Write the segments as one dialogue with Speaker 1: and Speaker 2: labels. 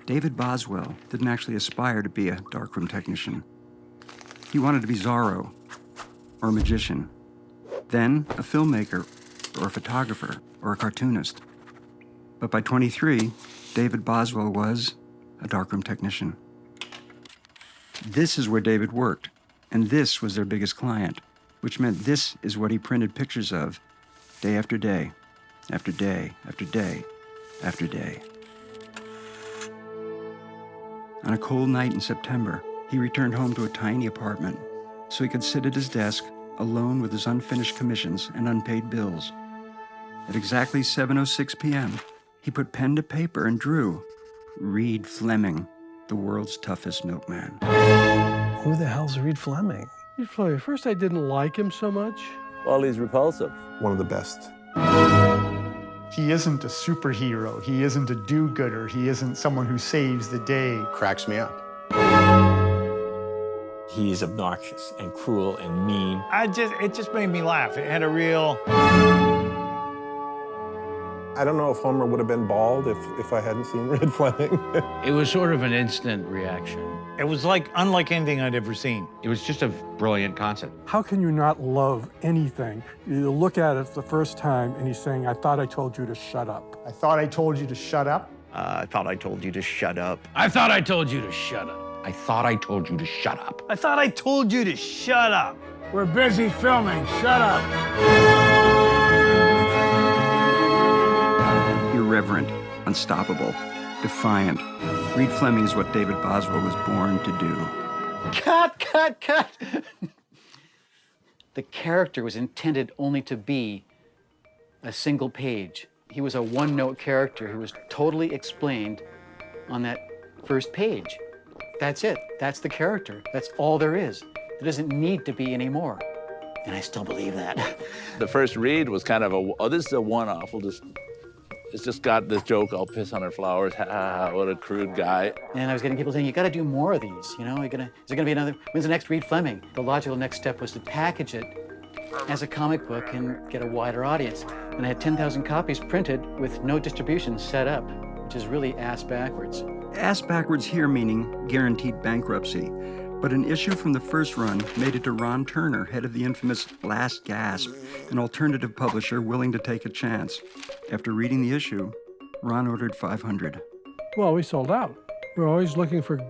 Speaker 1: David Boswell didn't actually aspire to be a darkroom technician. He wanted to be Zorro, or a magician, then a filmmaker, or a photographer, or a cartoonist. But by 23, David Boswell was a darkroom technician. This is where David worked, and this was their biggest client, which meant this is what he printed pictures of day after day, after day, after day, after day. On a cold night in September, he returned home to a tiny apartment so he could sit at his desk alone with his unfinished commissions and unpaid bills. At exactly 7:06 p.m., he put pen to paper and drew Reed Fleming, the world's toughest milkman.
Speaker 2: Who the hell's Reed Fleming?
Speaker 3: Reed Fleming, first I didn't like him so much.
Speaker 4: Well, he's repulsive.
Speaker 5: One of the best.
Speaker 6: He isn't a superhero. He isn't a do-gooder. He isn't someone who saves the day.
Speaker 5: Cracks me up.
Speaker 7: He's obnoxious and cruel and mean.
Speaker 8: It just made me laugh. It had a real...
Speaker 5: I don't know if Homer would have been bald if I hadn't seen Reed Fleming.
Speaker 9: It was sort of an instant reaction.
Speaker 8: It was unlike anything I'd ever seen.
Speaker 9: It was just a brilliant concept.
Speaker 3: How can you not love anything? You look at it the first time and he's saying, I thought I told you to shut up.
Speaker 6: I thought I told you to shut up.
Speaker 8: I thought I told you to shut up.
Speaker 9: I thought I told you to shut up. I thought I told you to shut up.
Speaker 8: I thought I told you to shut up.
Speaker 3: We're busy filming, shut up.
Speaker 1: Irreverent, unstoppable, defiant. Reed Fleming is what David Boswell was born to do.
Speaker 10: Cut! The character was intended only to be a single page. He was a one-note character who was totally explained on that first page. That's it. That's the character. That's all there is. There doesn't need to be any more. And I still believe that.
Speaker 4: The first read was kind of this is a one-off. It's just got this joke, I'll piss on her flowers, ha ha ha, what a crude guy.
Speaker 10: And I was getting people saying, you gotta do more of these, you know? Is there gonna be another, when's the next Reed Fleming? The logical next step was to package it as a comic book and get a wider audience. And I had 10,000 copies printed with no distribution set up, which is really ass backwards.
Speaker 1: Ass backwards here meaning guaranteed bankruptcy. But an issue from the first run made it to Ron Turner, head of the infamous Last Gasp, an alternative publisher willing to take a chance. After reading the issue, Ron ordered 500.
Speaker 3: Well, we sold out. We're always looking for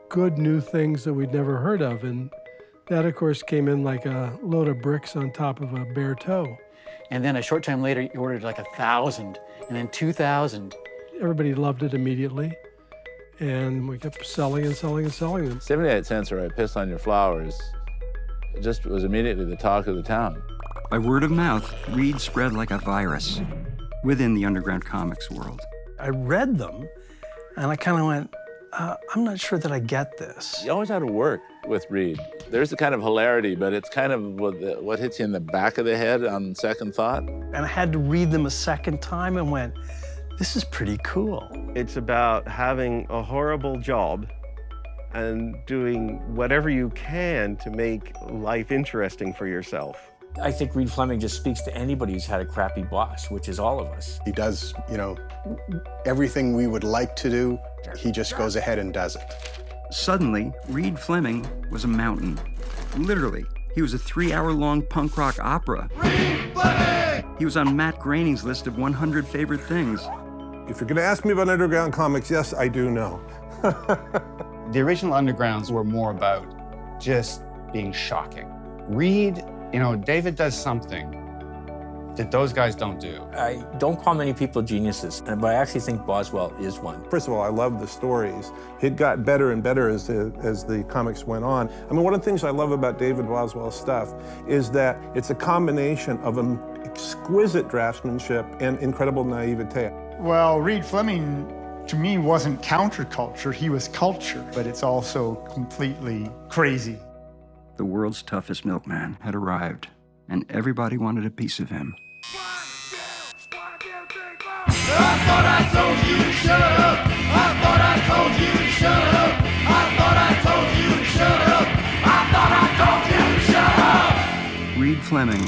Speaker 3: good new things that we'd never heard of, and that, of course, came in like a load of bricks on top of a bare toe.
Speaker 10: And then a short time later, he ordered like 1,000, and then 2,000.
Speaker 3: Everybody loved it immediately, and we kept selling and selling and selling them.
Speaker 4: 78 cents or I piss on your flowers, it just was immediately the talk of the town.
Speaker 1: By word of mouth, Reed spread like a virus within the underground comics world.
Speaker 2: I read them, and I kind of went, I'm not sure that I get this.
Speaker 4: You always had to work with Reed. There's a kind of hilarity, but it's kind of what hits you in the back of the head on second thought.
Speaker 2: And I had to read them a second time and went, this is pretty cool.
Speaker 11: It's about having a horrible job and doing whatever you can to make life interesting for yourself.
Speaker 7: I think Reed Fleming just speaks to anybody who's had a crappy boss, which is all of us.
Speaker 5: He does, everything we would like to do, he just goes ahead and does it.
Speaker 1: Suddenly, Reed Fleming was a mountain. Literally, he was a 3-hour-long punk rock opera. Reed Fleming! He was on Matt Groening's list of 100 favorite things.
Speaker 5: If you're gonna ask me about underground comics, yes, I do know.
Speaker 12: The original Undergrounds were more about just being shocking. Reed, David does something that those guys don't do.
Speaker 7: I don't call many people geniuses, but I actually think Boswell is one.
Speaker 5: First of all, I love the stories. It got better and better as the comics went on. I mean, one of the things I love about David Boswell's stuff is that it's a combination of an exquisite draftsmanship and incredible naivete.
Speaker 6: Well, Reed Fleming, to me, wasn't counterculture. He was culture, but it's also completely crazy.
Speaker 1: The world's toughest milkman had arrived, and everybody wanted a piece of him.
Speaker 13: I thought I told you to shut up. I thought I told you to shut up. I thought I told you to shut up. I thought I told you to shut up.
Speaker 1: Reed Fleming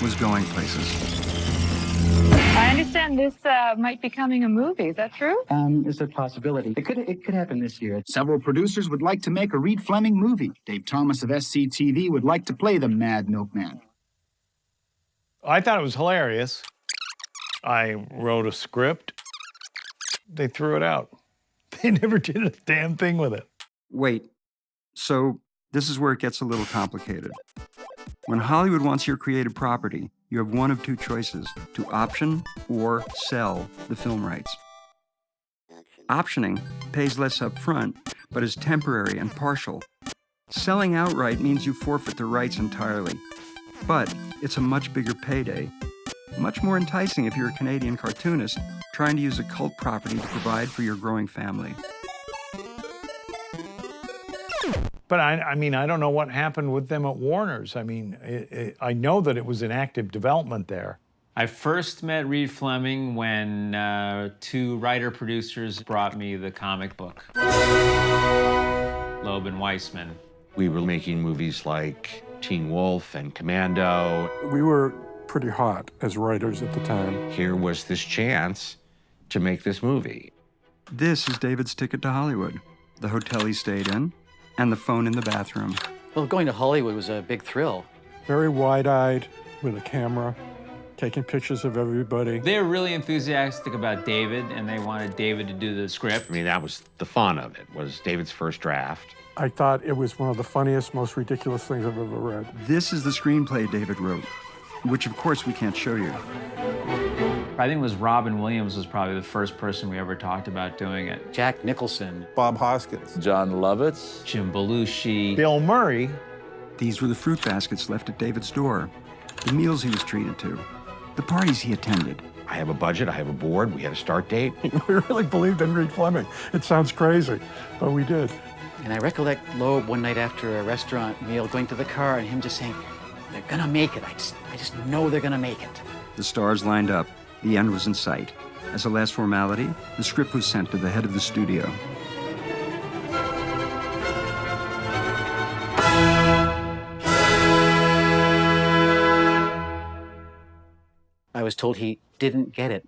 Speaker 1: was going places.
Speaker 14: I understand this might be becoming a movie. Is that true?
Speaker 15: It's a possibility. It could happen this year. Several producers would like to make a Reed Fleming movie. Dave Thomas of SCTV would like to play the Mad Milkman.
Speaker 8: I thought it was hilarious. I wrote a script. They threw it out. They never did a damn thing with it.
Speaker 1: Wait, so this is where it gets a little complicated. When Hollywood wants your creative property, you have one of two choices: to option or sell the film rights. Optioning pays less up front, but is temporary and partial. Selling outright means you forfeit the rights entirely. But it's a much bigger payday. Much more enticing if you're a Canadian cartoonist trying to use a cult property to provide for your growing family.
Speaker 8: But I mean, I don't know what happened with them at Warner's. I mean, I know that it was in active development there.
Speaker 16: I first met Reed Fleming when two writer-producers brought me the comic book, Loeb and Weissman.
Speaker 9: We were making movies like Teen Wolf and Commando.
Speaker 17: We were pretty hot as writers at the time.
Speaker 9: Here was this chance to make this movie.
Speaker 1: This is David's ticket to Hollywood, the hotel he stayed in, and the phone in the bathroom.
Speaker 10: Well, going to Hollywood was a big thrill.
Speaker 17: Very wide-eyed with a camera, taking pictures of everybody.
Speaker 16: They were really enthusiastic about David, and they wanted David to do the script.
Speaker 9: I mean, that was the fun of it, was David's first draft.
Speaker 17: I thought it was one of the funniest, most ridiculous things I've ever read.
Speaker 1: This is the screenplay David wrote, which of course we can't show you.
Speaker 16: I think it was Robin Williams was probably the first person we ever talked about doing it.
Speaker 10: Jack Nicholson.
Speaker 5: Bob Hoskins.
Speaker 4: John Lovitz.
Speaker 16: Jim Belushi.
Speaker 8: Bill Murray.
Speaker 1: These were the fruit baskets left at David's door, the meals he was treated to, the parties he attended.
Speaker 9: I have a budget, I have a board, we had a start date.
Speaker 17: We really believed in Reed Fleming. It sounds crazy, but we did.
Speaker 10: And I recollect Loeb one night after a restaurant meal going to the car and him just saying, "They're gonna make it. I just know they're gonna make it."
Speaker 1: The stars lined up. The end was in sight. As a last formality, the script was sent to the head of the studio.
Speaker 10: I was told he didn't get it.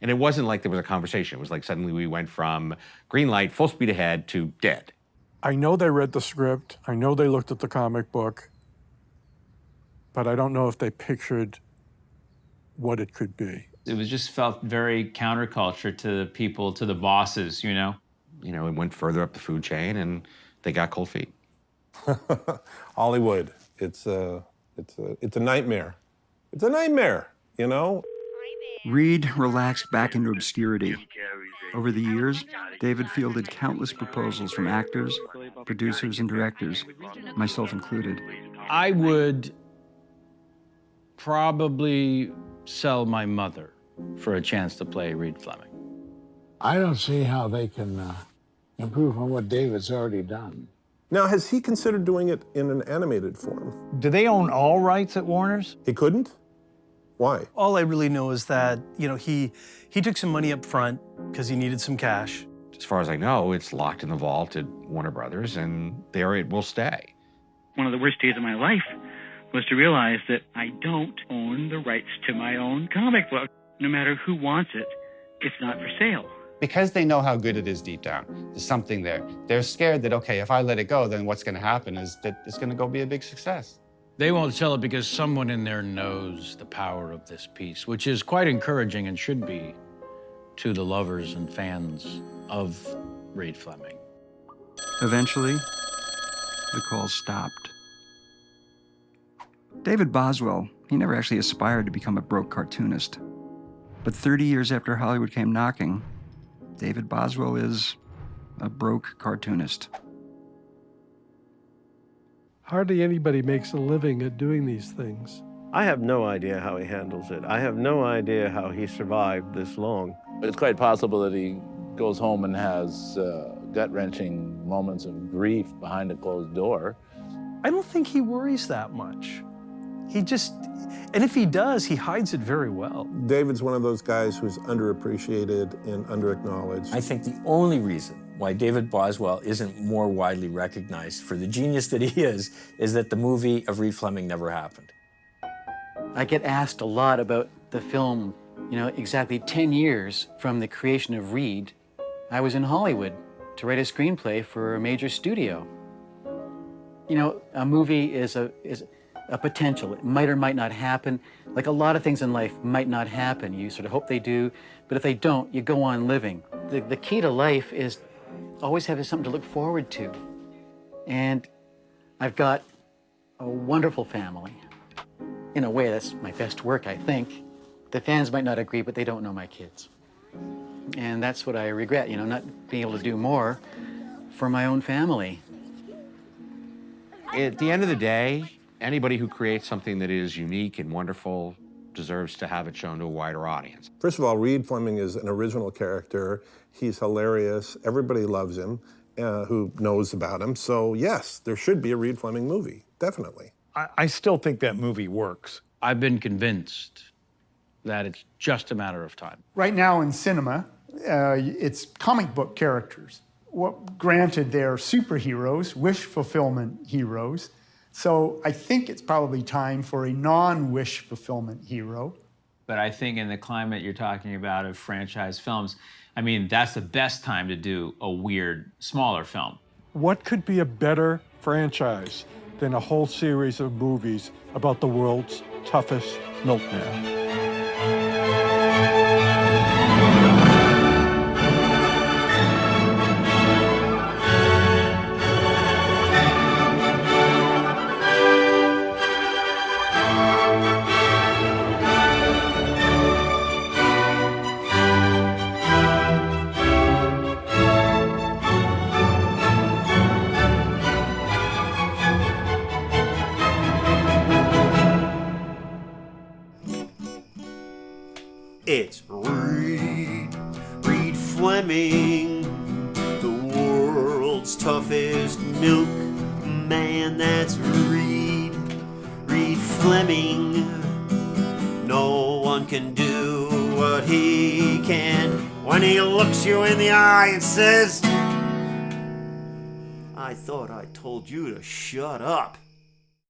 Speaker 9: And it wasn't like there was a conversation. It was like suddenly we went from green light, full speed ahead, to dead.
Speaker 17: I know they read the script. I know they looked at the comic book. But I don't know if they pictured what it could be.
Speaker 16: It was just felt very counterculture to the people, to the bosses, you know?
Speaker 9: You know, it went further up the food chain and they got cold feet.
Speaker 5: Hollywood, it's a nightmare. It's a nightmare, you know?
Speaker 1: Reed relaxed back into obscurity. Over the years, David fielded countless proposals from actors, producers, and directors, myself included.
Speaker 18: I would probably sell my mother for a chance to play Reed Fleming.
Speaker 19: I don't see how they can improve on what David's already done.
Speaker 5: Now, has he considered doing it in an animated form?
Speaker 8: Do they own all rights at Warner's?
Speaker 5: He couldn't? Why?
Speaker 2: All I really know is that, you know, he took some money up front because he needed some cash.
Speaker 9: As far as I know, it's locked in the vault at Warner Brothers, and there it will stay.
Speaker 20: One of the worst days of my life was to realize that I don't own the rights to my own comic book. No matter who wants it, it's not for sale.
Speaker 12: Because they know how good it is deep down, there's something there. They're scared that, okay, if I let it go, then what's going to happen is that it's going to go be a big success.
Speaker 18: They won't sell it because someone in there knows the power of this piece, which is quite encouraging and should be to the lovers and fans of Reed Fleming.
Speaker 1: Eventually, the calls stopped. David Boswell, he never actually aspired to become a broke cartoonist. But 30 years after Hollywood came knocking, David Boswell is a broke cartoonist.
Speaker 3: Hardly anybody makes a living at doing these things.
Speaker 11: I have no idea how he handles it. I have no idea how he survived this long.
Speaker 4: It's quite possible that he goes home and has gut-wrenching moments of grief behind a closed door.
Speaker 2: I don't think he worries that much. And if he does, he hides it very well.
Speaker 5: David's one of those guys who's underappreciated and underacknowledged.
Speaker 7: I think the only reason why David Boswell isn't more widely recognized for the genius that he is that the movie of Reed Fleming never happened.
Speaker 10: I get asked a lot about the film, exactly 10 years from the creation of Reed. I was in Hollywood to write a screenplay for a major studio. A movie is a potential. It might or might not happen. Like a lot of things in life might not happen. You sort of hope they do, but if they don't, you go on living. The key to life is always having something to look forward to. And I've got a wonderful family. In a way, that's my best work, I think. The fans might not agree, but they don't know my kids. And that's what I regret, not being able to do more for my own family.
Speaker 9: At the end of the day, anybody who creates something that is unique and wonderful deserves to have it shown to a wider audience.
Speaker 5: First of all, Reed Fleming is an original character. He's hilarious. Everybody loves him who knows about him. So yes, there should be a Reed Fleming movie, definitely.
Speaker 8: I still think that movie works.
Speaker 18: I've been convinced that it's just a matter of time.
Speaker 6: Right now in cinema, it's comic book characters. Granted, they're superheroes, wish fulfillment heroes. So I think it's probably time for a non-wish fulfillment hero.
Speaker 16: But I think in the climate you're talking about of franchise films, that's the best time to do a weird, smaller film.
Speaker 17: What could be a better franchise than a whole series of movies about the world's toughest milkman?
Speaker 21: It's Reed Fleming, the world's toughest milkman. That's Reed Fleming. No one can do what he can when he looks you in the eye and says, I thought I told you to shut up.